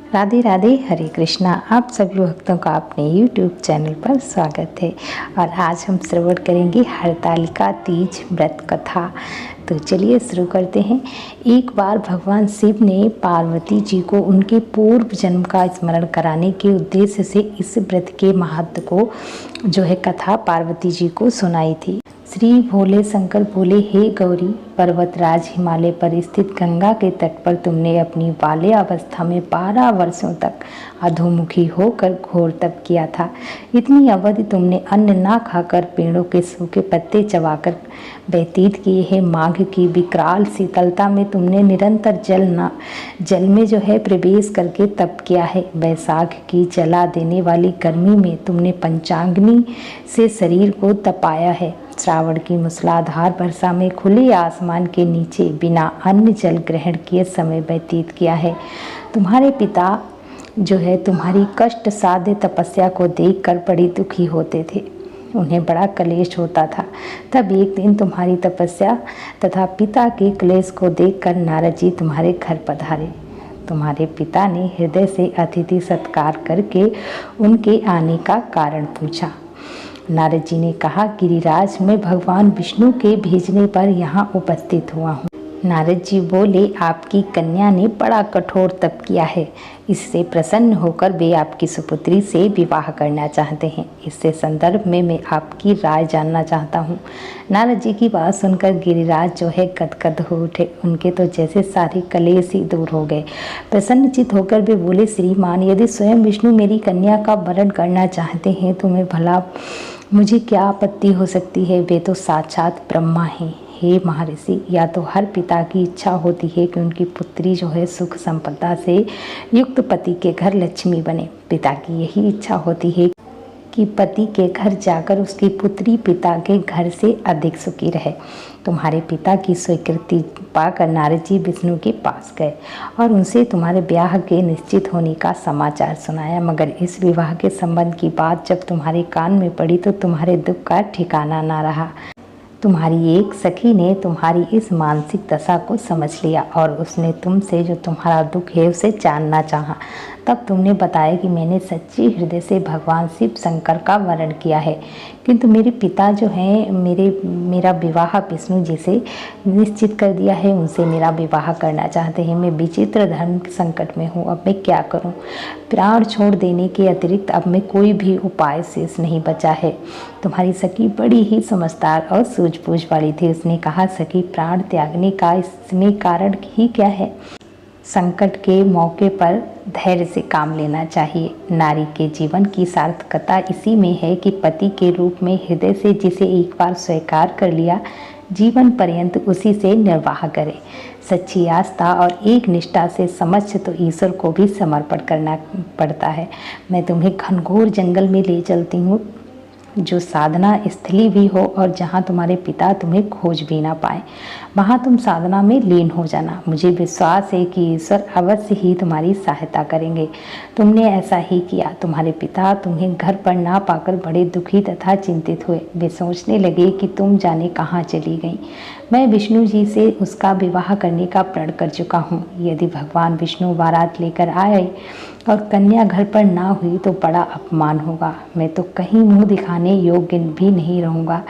राधे राधे, हरे कृष्णा। आप सभी भक्तों का अपने YouTube चैनल पर स्वागत है। और आज हम श्रवण करेंगे हरतालिका तीज व्रत कथा। तो चलिए शुरू करते हैं। एक बार भगवान शिव ने पार्वती जी को उनके पूर्व जन्म का स्मरण कराने के उद्देश्य से इस व्रत के महत्व को कथा पार्वती जी को सुनाई थी। श्री भोले शंकर बोले, हे गौरी, पर्वतराज हिमालय पर स्थित गंगा के तट पर तुमने अपनी बाल्यावस्था में 12 वर्षों तक अधोमुखी होकर घोर तप किया था। इतनी अवधि तुमने अन्न ना खाकर पेड़ों के सूखे पत्ते चबाकर व्यतीत किए हैं। माघ की विकराल शीतलता में तुमने निरंतर जल में प्रवेश करके तप किया है। वैशाख की जला देने वाली गर्मी में तुमने पंचाग्नि से शरीर को तपाया है। श्रावण की मूसलाधार वर्षा में खुले आसमान के नीचे बिना अन्न जल ग्रहण किए समय व्यतीत किया है। तुम्हारे पिता तुम्हारी कष्ट साध्य तपस्या को देखकर बड़ी दुखी होते थे। उन्हें बड़ा क्लेश होता था। तब एक दिन तुम्हारी तपस्या तथा पिता के क्लेश को देखकर नारद जी तुम्हारे घर पधारे। तुम्हारे पिता ने हृदय से अतिथि सत्कार करके उनके आने का कारण पूछा। नारद जी ने कहा, गिरिराज, मैं भगवान विष्णु के भेजने पर यहाँ उपस्थित हुआ हूँ। नारद जी बोले, आपकी कन्या ने बड़ा कठोर तप किया है। इससे प्रसन्न होकर वे आपकी सुपुत्री से विवाह करना चाहते हैं। इससे संदर्भ में मैं आपकी राय जानना चाहता हूँ। नारद जी की बात सुनकर गिरिराज गदगद हो उठे। उनके तो जैसे सारे कलेश ही दूर हो गए। प्रसन्नचित होकर वे बोले, श्रीमान, यदि स्वयं विष्णु मेरी कन्या का वरण करना चाहते हैं तो मैं भला मुझे क्या आपत्ति हो सकती है। वे तो साक्षात ब्रह्मा हैं। हे महर्षि, या तो हर पिता की इच्छा होती है कि उनकी पुत्री सुख संपदा से युक्त पति के घर लक्ष्मी बने। पिता की यही इच्छा होती है कि पति के घर जाकर उसकी पुत्री पिता के घर से अधिक सुखी रहे। तुम्हारे पिता की स्वीकृति पाकर नारद जी विष्णु के पास गए और उनसे तुम्हारे ब्याह के निश्चित होने का समाचार सुनाया। मगर इस विवाह के संबंध की बात जब तुम्हारे कान में पड़ी तो तुम्हारे दुख का ठिकाना ना रहा। तुम्हारी एक सखी ने तुम्हारी इस मानसिक दशा को समझ लिया और उसने तुमसे जो तुम्हारा दुख है उसे जानना चाहा। तब तुमने बताया कि मैंने सच्चे हृदय से भगवान शिव शंकर का वरण किया है, किंतु मेरे पिता मेरा विवाह विष्णु जी से निश्चित कर दिया है। उनसे मेरा विवाह करना चाहते हैं। मैं विचित्र धर्म संकट में हूँ। अब मैं क्या करूँ? प्राण छोड़ देने के अतिरिक्त अब मैं कोई भी उपाय शेष नहीं बचा है। तुम्हारी सखी बड़ी ही समझदार और सूझबूझ वाली थी। उसने कहा, सखी, प्राण त्यागने का इसमें कारण ही क्या है? संकट के मौके पर धैर्य से काम लेना चाहिए। नारी के जीवन की सार्थकता इसी में है कि पति के रूप में हृदय से जिसे एक बार स्वीकार कर लिया, जीवन पर्यंत उसी से निर्वाह करे। सच्ची आस्था और एक निष्ठा से समक्ष तो ईश्वर को भी समर्पण करना पड़ता है। मैं तुम्हें घनघोर जंगल में ले चलती हूँ, जो साधना स्थली भी हो और जहाँ तुम्हारे पिता तुम्हें खोज भी ना पाए। वहाँ तुम साधना में लीन हो जाना। मुझे विश्वास है कि ईश्वर अवश्य ही तुम्हारी सहायता करेंगे। तुमने ऐसा ही किया। तुम्हारे पिता तुम्हें घर पर ना पाकर बड़े दुखी तथा चिंतित हुए। वे सोचने लगे कि तुम जाने कहाँ चली गई। मैं विष्णु जी से उसका विवाह करने का प्रण कर चुका हूँ। यदि भगवान विष्णु बारात लेकर आए और कन्या घर पर ना हुई तो बड़ा अपमान होगा। मैं तो कहीं मुंह दिखाने योग्य भी नहीं रहूँगा।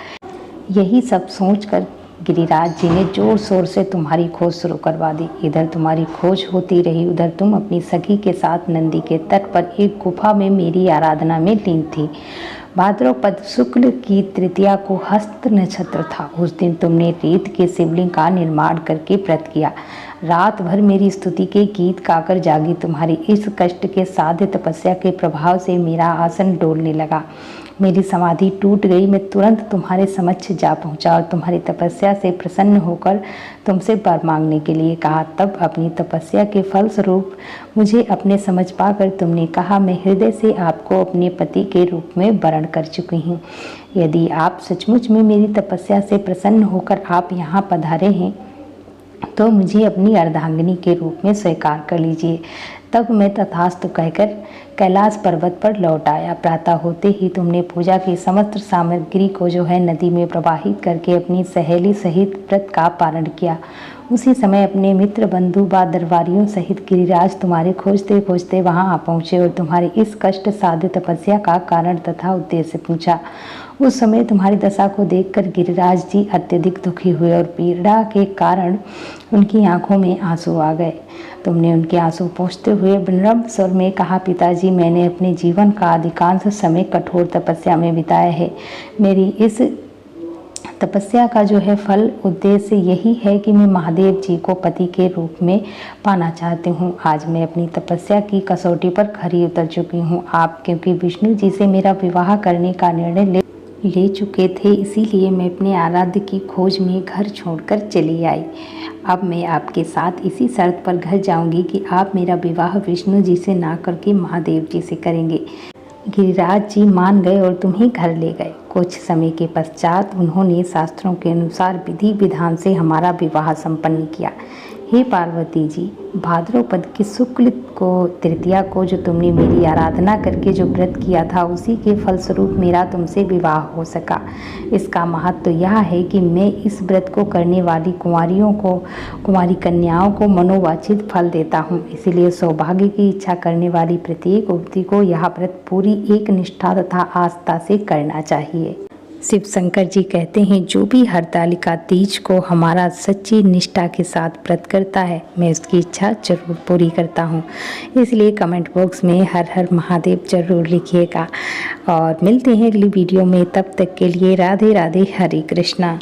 यही सब सोचकर गिरिराज जी ने जोर शोर से तुम्हारी खोज शुरू करवा दी। इधर तुम्हारी खोज होती रही, उधर तुम अपनी सखी के साथ नंदी के तट पर एक गुफा में मेरी आराधना में लीन थी। भाद्रपद शुक्ल की तृतीया को हस्त नक्षत्र था। उस दिन तुमने रेत के शिवलिंग का निर्माण करके व्रत किया। रात भर मेरी स्तुति के गीत गाकर जागी। तुम्हारी इस कष्ट के साध्य तपस्या के प्रभाव से मेरा आसन डोलने लगा। मेरी समाधि टूट गई। मैं तुरंत तुम्हारे समक्ष जा पहुंचा और तुम्हारी तपस्या से प्रसन्न होकर तुमसे वर मांगने के लिए कहा। तब अपनी तपस्या के फलस्वरूप मुझे अपने समझ पाकर तुमने कहा, मैं हृदय से आपको अपने पति के रूप में वरण कर चुकी हूँ। यदि आप सचमुच में मेरी तपस्या से प्रसन्न होकर आप यहाँ पधारे हैं तो मुझे अपनी अर्धांगिनी के रूप में स्वीकार कर लीजिए। तब मैं तथास्तु कहकर कैलाश पर्वत पर लौट आया। प्रातः होते ही तुमने पूजा की समस्त सामग्री को नदी में प्रवाहित करके अपनी सहेली सहित व्रत का पारण किया। उसी समय अपने मित्र बंधु व दरबारियों सहित गिरिराज तुम्हारे खोजते खोजते वहां आ पहुँचे और तुम्हारी इस कष्ट साध्य तपस्या का कारण तथा उद्देश्य पूछा। उस समय तुम्हारी दशा को देखकर गिरिराज जी अत्यधिक दुखी हुए और पीड़ा के कारण उनकी आंखों में आंसू आ गए। तुमने उनके आंसू पोंछते हुए विनम्र स्वर में कहा, पिताजी, मैंने अपने जीवन का अधिकांश समय कठोर तपस्या में बिताया है। मेरी इस तपस्या का जो है फल उद्देश्य यही है कि मैं महादेव जी को पति के रूप में पाना चाहती हूँ। आज मैं अपनी तपस्या की कसौटी पर खरी उतर चुकी हूँ। आप क्योंकि विष्णु जी से मेरा विवाह करने का निर्णय ले चुके थे, इसीलिए मैं अपने आराध्य की खोज में घर छोड़कर चली आई। अब मैं आपके साथ इसी शर्त पर घर जाऊंगी कि आप मेरा विवाह विष्णु जी से ना करके महादेव जी से करेंगे। गिरिराज जी मान गए और तुम्हें घर ले गए। कुछ समय के पश्चात उन्होंने शास्त्रों के अनुसार विधि विधान से हमारा विवाह संपन्न किया। हे पार्वती जी, भाद्रपद की शुक्ल को तृतीया को जो तुमने मेरी आराधना करके जो व्रत किया था, उसी के फलस्वरूप मेरा तुमसे विवाह हो सका। इसका महत्व तो यह है कि मैं इस व्रत को करने वाली कुंवारी कन्याओं को मनोवांछित फल देता हूँ। इसलिए सौभाग्य की इच्छा करने वाली प्रत्येक युवती को यह व्रत पूरी एक निष्ठा तथा आस्था से करना चाहिए। शिव शंकर जी कहते हैं, जो भी हरतालिका तीज को हमारा सच्ची निष्ठा के साथ व्रत करता है, मैं उसकी इच्छा जरूर पूरी करता हूँ। इसलिए कमेंट बॉक्स में हर हर महादेव जरूर लिखिएगा और मिलते हैं अगली वीडियो में। तब तक के लिए राधे राधे, हरे कृष्णा।